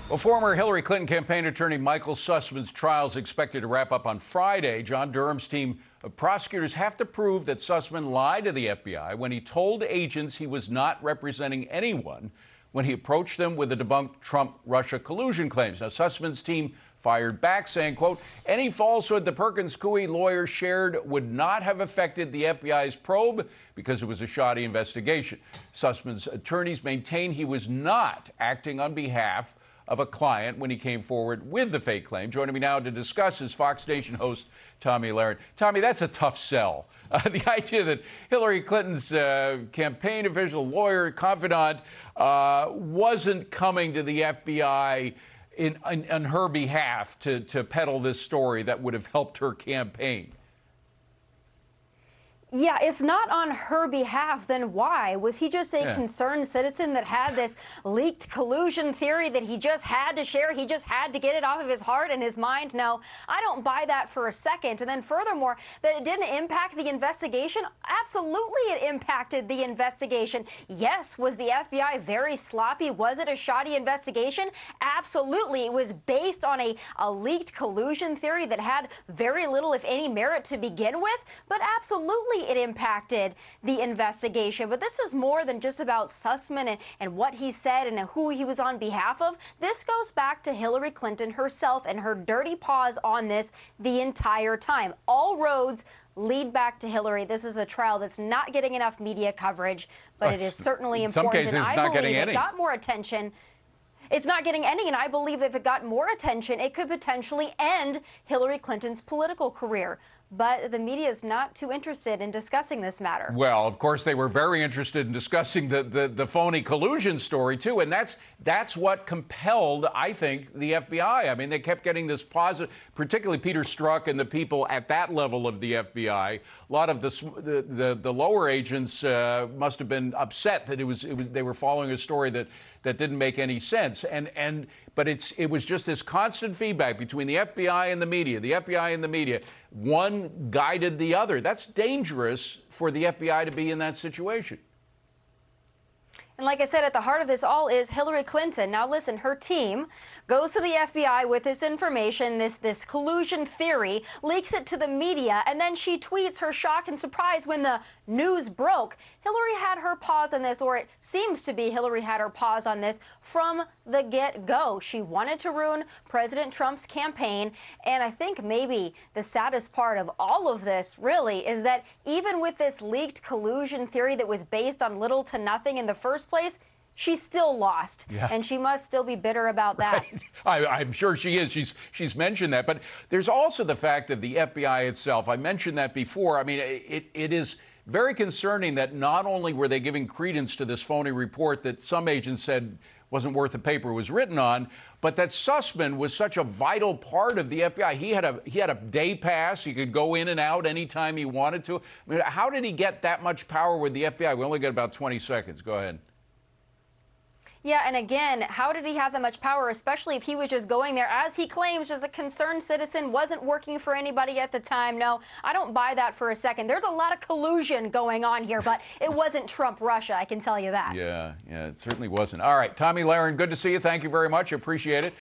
Well, former Hillary Clinton campaign attorney Michael Sussmann's trial is expected to wrap up on Friday. John Durham's team of prosecutors have to prove that Sussmann lied to the FBI when he told agents he was not representing anyone when he approached them with the debunked Trump-Russia collusion claims. Now, Sussmann's team fired back, saying, quote, any falsehood the Perkins-Coie lawyer shared would not have affected the FBI's probe because it was a shoddy investigation. Sussmann's attorneys maintain he was not acting on behalf of a client when he came forward with the fake claim. Joining me now to discuss is Fox Nation host Tomi Lahren. Tomi, that's a tough sell. The idea that Hillary Clinton's campaign official, lawyer, confidant wasn't coming to the FBI on her behalf to peddle this story that would have helped her campaign. Yeah, if not on her behalf, then why? Was he just a concerned citizen that had this leaked collusion theory that he just had to share? He just had to get it off of his heart and his mind? No, I don't buy that for a second. And then furthermore, that it didn't impact the investigation? Absolutely it impacted the investigation. Yes, was the FBI very sloppy? Was it a shoddy investigation? Absolutely. It was based on a leaked collusion theory that had very little, if any, merit to begin with. But absolutely it impacted the investigation. But this is more than just about Sussmann and what he said and who he was on behalf of. This goes back to Hillary Clinton herself and her dirty paws on this the entire time. All roads lead back to Hillary. This is a trial that's not getting enough media coverage, but it is certainly important. In some cases, and it's I not believe getting any. It got more attention. It's not getting any, and I believe that if it got more attention, it could potentially end Hillary Clinton's political career. But the media is not too interested in discussing this matter. Well, of course, they were very interested in discussing the phony collusion story, too. And that's what compelled, I think, the FBI. I mean, they kept getting this positive, particularly Peter Strzok and the people at that level of the FBI. A lot of the lower agents must have been upset that they were following a story that didn't make any sense. But it was just this constant feedback between the FBI and the media, the FBI and the media. One guided the other. That's dangerous for the FBI to be in that situation. And like I said, at the heart of this all is Hillary Clinton. Now listen, her team goes to the FBI with this information, this collusion theory, leaks it to the media, and then she tweets her shock and surprise when the news broke. Hillary had her paws on this, or it seems to be Hillary had her paws on this from the get-go. She wanted to ruin President Trump's campaign, and I think maybe the saddest part of all of this, really, is that even with this leaked collusion theory that was based on little to nothing in the first place, she still lost, and she must still be bitter about that. Right. I'm sure she is. She's mentioned that. But there's also the fact of the FBI itself. I mentioned that before. I mean, it is very concerning that not only were they giving credence to this phony report that some agents said wasn't worth the paper it was written on, but that Sussmann was such a vital part of the FBI. He had a day pass. He could go in and out anytime he wanted to. I mean, how did he get that much power with the FBI? We only got about 20 seconds. Go ahead. Yeah, and again, how did he have that much power, especially if he was just going there, as he claims, as a concerned citizen, wasn't working for anybody at the time? No, I don't buy that for a second. There's a lot of collusion going on here, but it wasn't Trump-Russia, I can tell you that. Yeah, it certainly wasn't. All right, Tomi Lahren, good to see you. Thank you very much. Appreciate it.